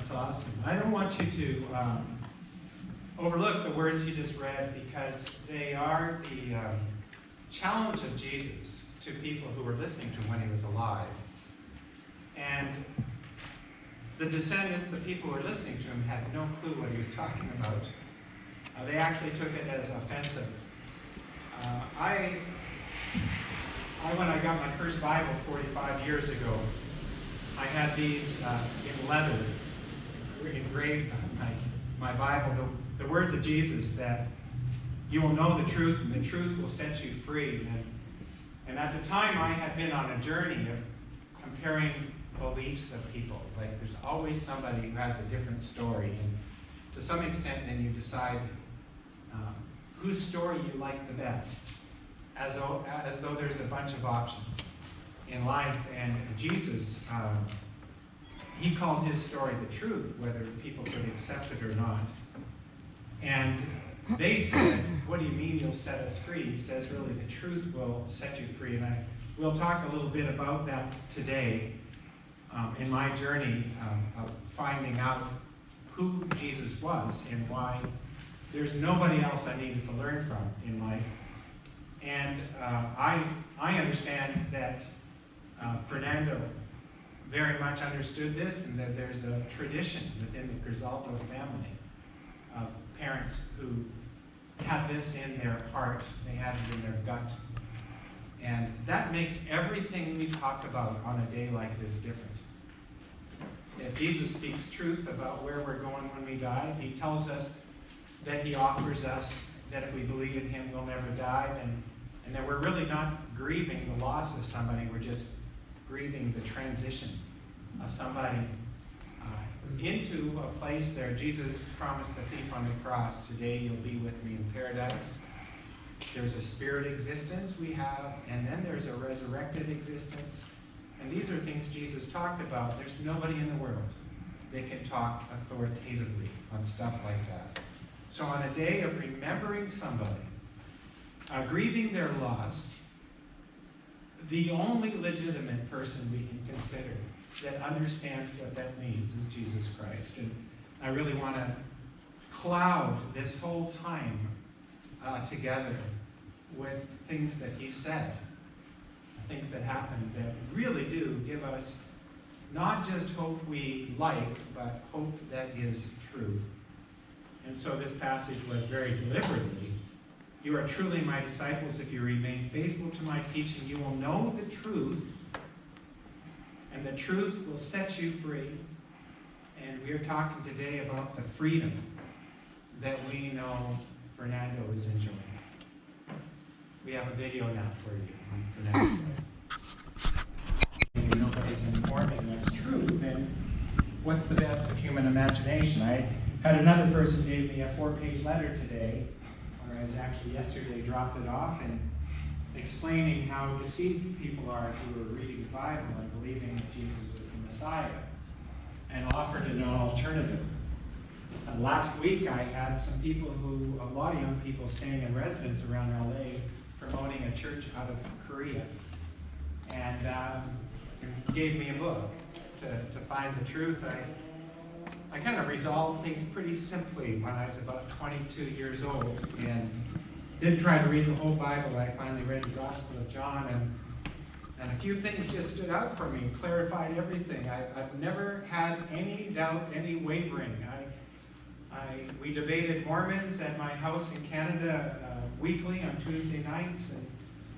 That's awesome. I don't want you to overlook the words you just read, because they are the challenge of Jesus to people who were listening to him when he was alive. And the descendants, the people who were listening to him, had no clue what he was talking about. They actually took it as offensive. When I got my first Bible 45 years ago, I had these in leather engraved on my Bible, the words of Jesus that you will know the truth and the truth will set you free. And at the time I had been on a journey of comparing beliefs of people. Like there's always somebody who has a different story, and to some extent then you decide whose story you like the best, as though there's a bunch of options in life. And Jesus, he called his story the truth, whether people could accept it or not. And they said, what do you mean you'll set us free? He says, really, the truth will set you free. And we'll talk a little bit about that today in my journey of finding out who Jesus was and why there's nobody else I needed to learn from in life. And I understand that Fernando very much understood this, and that there's a tradition within the Grisaldo family of parents who had this in their heart, they had it in their gut. And that makes everything we talk about on a day like this different. If Jesus speaks truth about where we're going when we die, if he tells us that he offers us that if we believe in him we'll never die, and that we're really not grieving the loss of somebody, we're just grieving the transition of somebody into a place there. Jesus promised the thief on the cross, today you'll be with me in paradise. There's a spirit existence we have, and then there's a resurrected existence. And these are things Jesus talked about. There's nobody in the world that can talk authoritatively on stuff like that. So on a day of remembering somebody, grieving their loss, the only legitimate person we can consider that understands what that means is Jesus Christ. And I really want to cloud this whole time together with things that he said, things that happened that really do give us not just hope we like, but hope that is true. And so this passage was very deliberately, you are truly my disciples if you remain faithful to my teaching. You will know the truth, and the truth will set you free. And we are talking today about the freedom that we know Fernando is enjoying. We have a video now for you on Fernando's life. If nobody's informing what's true, then what's the best of human imagination? I had another person gave me a 4-page letter today, or I was actually yesterday dropped it off, and explaining how deceived people are who are reading the Bible and believing that Jesus is the Messiah, and offered an alternative. Last week I had some people a lot of young people staying in residence around LA, promoting a church out of Korea, and gave me a book to find the truth. I kind of resolved things pretty simply when I was about 22 years old, and didn't try to read the whole Bible. I finally read the Gospel of John, and a few things just stood out for me, clarified everything. I've never had any doubt, any wavering. We debated Mormons at my house in Canada weekly on Tuesday nights, and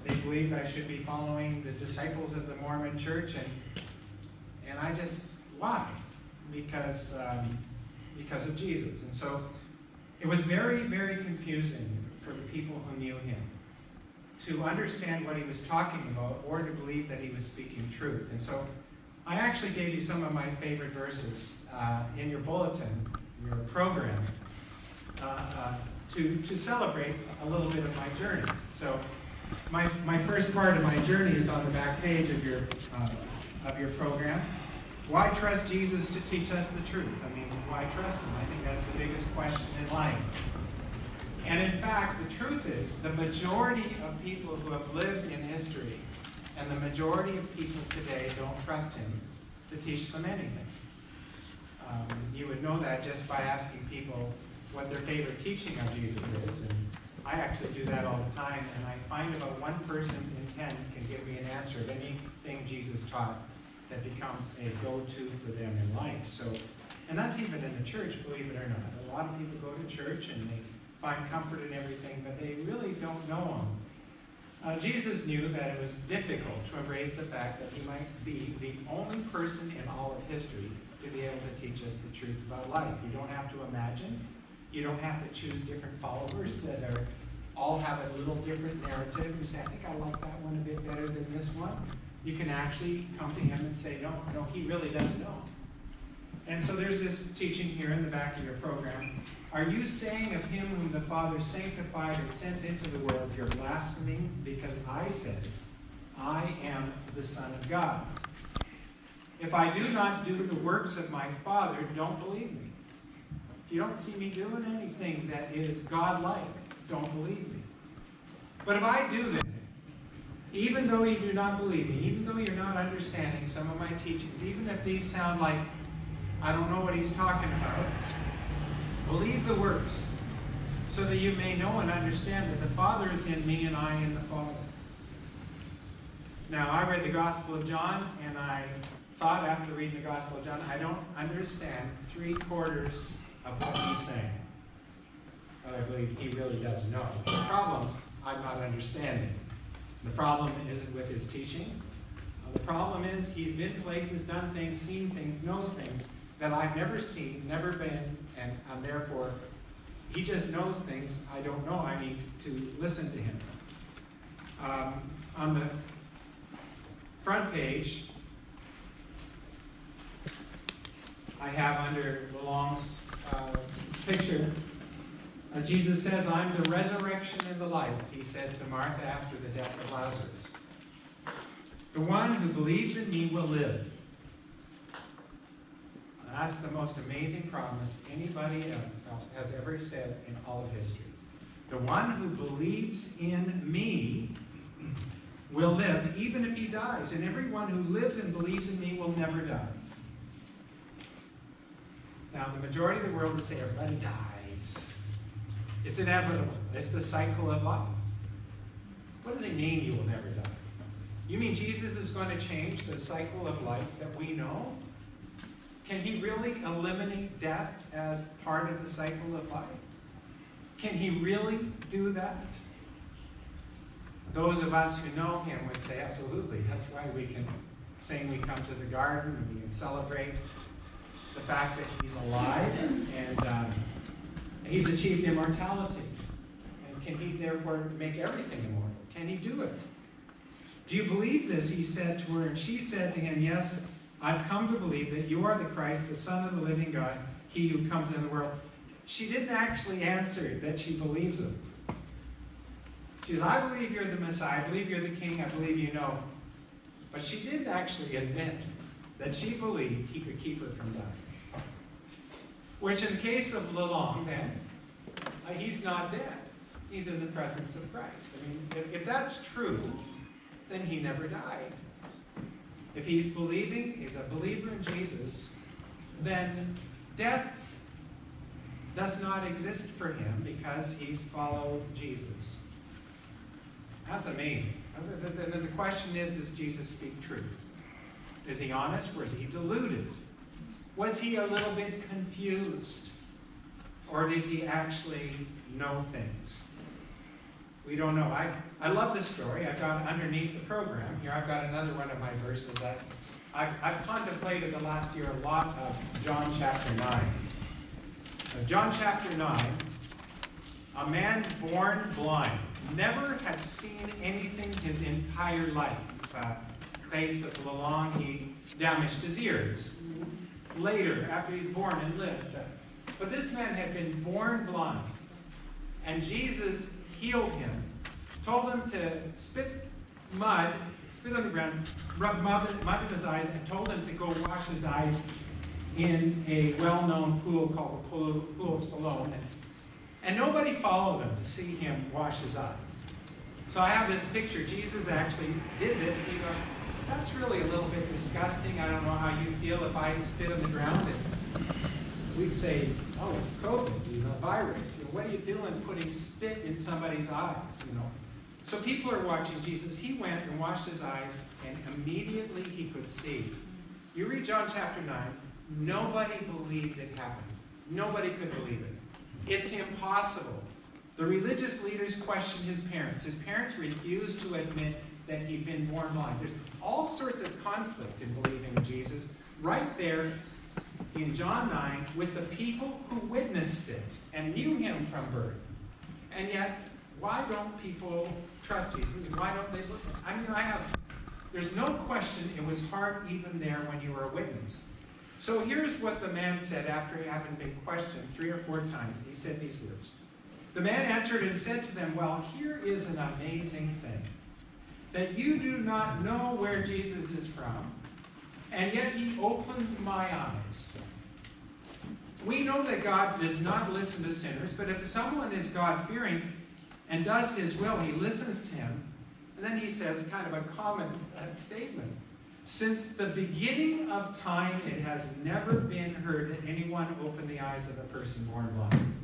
they believed I should be following the disciples of the Mormon Church, and I just, why? Because of Jesus. And so it was very, very confusing for the people who knew him to understand what he was talking about or to believe that he was speaking truth. And so I actually gave you some of my favorite verses in your bulletin, your program, to celebrate a little bit of my journey. So my first part of my journey is on the back page of your program. Why trust Jesus to teach us the truth? I mean, why trust him? I think that's the biggest question in life. And in fact, the truth is, the majority of people who have lived in history and the majority of people today don't trust him to teach them anything. You would know that just by asking people what their favorite teaching of Jesus is. And I actually do that all the time, and I find about 1 person in 10 can give me an answer of anything Jesus taught that becomes a go-to for them in life. So, and that's even in the church, believe it or not. A lot of people go to church and they find comfort in everything, but they really don't know him. Jesus knew that it was difficult to embrace the fact that he might be the only person in all of history to be able to teach us the truth about life. You don't have to imagine. You don't have to choose different followers that all have a little different narrative and say, I think I like that one a bit better than this one. You can actually come to him and say, no, he really does know. And so there's this teaching here in the back of your program. Are you saying of him whom the Father sanctified and sent into the world, you're blaspheming because I said, I am the Son of God? If I do not do the works of my Father, don't believe me. If you don't see me doing anything that is God-like, don't believe me. But if I do them, even though you do not believe me, even though you're not understanding some of my teachings, even if these sound like I don't know what he's talking about, believe the works, so that you may know and understand that the Father is in me and I in the Father. Now, I read the Gospel of John, and I thought after reading the Gospel of John, I don't understand 3/4 of what he's saying. But I believe he really does know. The problems I'm not understanding. The problem isn't with his teaching. The problem is he's been places, done things, seen things, knows things that I've never seen, never been, and therefore he just knows things I don't know. I need to listen to him. On the front page, I have under Lalong's picture, Jesus says, I'm the resurrection and the life, he said to Martha after the death of Lazarus. The one who believes in me will live. That's the most amazing promise anybody else has ever said in all of history. The one who believes in me will live, even if he dies. And everyone who lives and believes in me will never die. Now, the majority of the world would say everybody dies. It's inevitable. It's the cycle of life. What does it mean you will never die? You mean Jesus is going to change the cycle of life that we know? Can he really eliminate death as part of the cycle of life? Can he really do that? Those of us who know him would say, absolutely. That's why we can sing, we come to the garden, and we can celebrate the fact that he's alive and he's achieved immortality. And can he therefore make everything immortal? Can he do it? Do you believe this? He said to her, and she said to him, yes, I've come to believe that you are the Christ, the Son of the living God, he who comes in the world. She didn't actually answer that she believes him. She says, I believe you're the Messiah, I believe you're the King, I believe you know. But she didn't actually admit that she believed he could keep her from dying. Which in the case of Lalong, then, he's not dead. He's in the presence of Christ. I mean, if that's true, then he never died. If he's believing, he's a believer in Jesus, then death does not exist for him because he's followed Jesus. That's amazing. Then the question is, does Jesus speak truth? Is he honest or is he deluded? Was he a little bit confused? Or did he actually know things? We don't know. I love this story. I've got underneath the program here, I've got another one of my verses. I've contemplated the last year a lot of John chapter 9. John chapter 9, a man born blind, never had seen anything his entire life. Case of Lalong, he damaged his ears. Later, after he's born and lived. But this man had been born blind. And Jesus healed him. Told him to spit on the ground, rub mud in his eyes, and told him to go wash his eyes in a well-known pool called the Pool of Siloam. And nobody followed him to see him wash his eyes. So I have this picture. Jesus actually did this. He goes, that's really a little bit disgusting. I don't know how you'd feel if I spit on the ground and we'd say, oh, COVID, virus. What are you doing putting spit in somebody's eyes, So people are watching Jesus. He went and washed his eyes, and immediately he could see. You read John chapter 9, nobody believed it happened. Nobody could believe it. It's impossible. The religious leaders questioned his parents. His parents refused to admit that he'd been born blind. There's all sorts of conflict in believing in Jesus right there in John 9 with the people who witnessed it and knew him from birth. And yet, why don't people trust Jesus? Why don't they look at him? There's no question it was hard even there when you were a witness. So here's what the man said after having been questioned 3 or 4 times. He said these words. The man answered and said to them, well, here is an amazing thing, that you do not know where Jesus is from, and yet he opened my eyes. We know that God does not listen to sinners, but if someone is God-fearing and does his will, he listens to him. And then he says kind of a common statement. Since the beginning of time, it has never been heard that anyone open the eyes of a person born blind.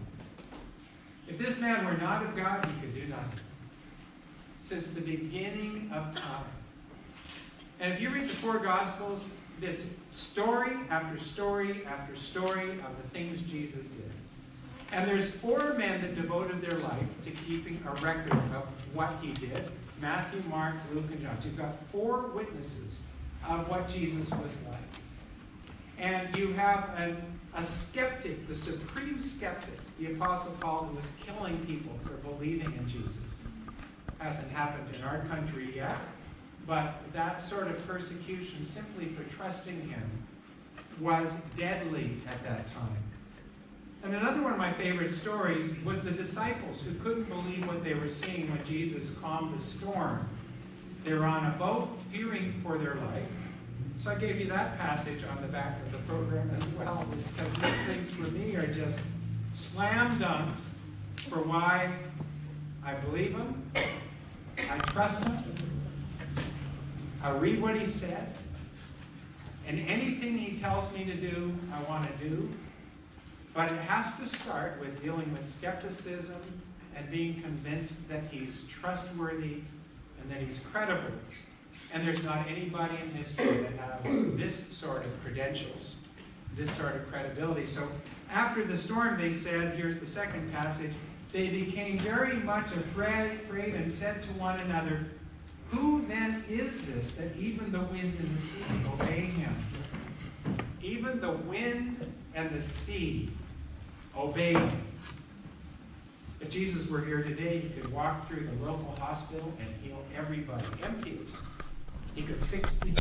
If this man were not of God, he could do nothing. Since the beginning of time. And if you read the 4 Gospels, it's story after story after story of the things Jesus did. And there's 4 men that devoted their life to keeping a record of what he did. Matthew, Mark, Luke, and John. So you've got 4 witnesses of what Jesus was like. And you have a skeptic, the supreme skeptic, the Apostle Paul, who was killing people for believing in Jesus. Hasn't happened in our country yet, but that sort of persecution simply for trusting him was deadly at that time. And another one of my favorite stories was the disciples who couldn't believe what they were seeing when Jesus calmed the storm. They were on a boat, fearing for their life. So I gave you that passage on the back of the program as well, because these things for me are just slam dunks for why I believe him, I trust him, I read what he said, and anything he tells me to do, I want to do. But it has to start with dealing with skepticism and being convinced that he's trustworthy and that he's credible. And there's not anybody in history that has this sort of credentials, this sort of credibility. So after the storm, they said, here's the second passage, they became very much afraid and said to one another, who then is this that even the wind and the sea obey him? Even the wind and the sea obey him. If Jesus were here today, he could walk through the local hospital and heal everybody. Empty it. He could fix the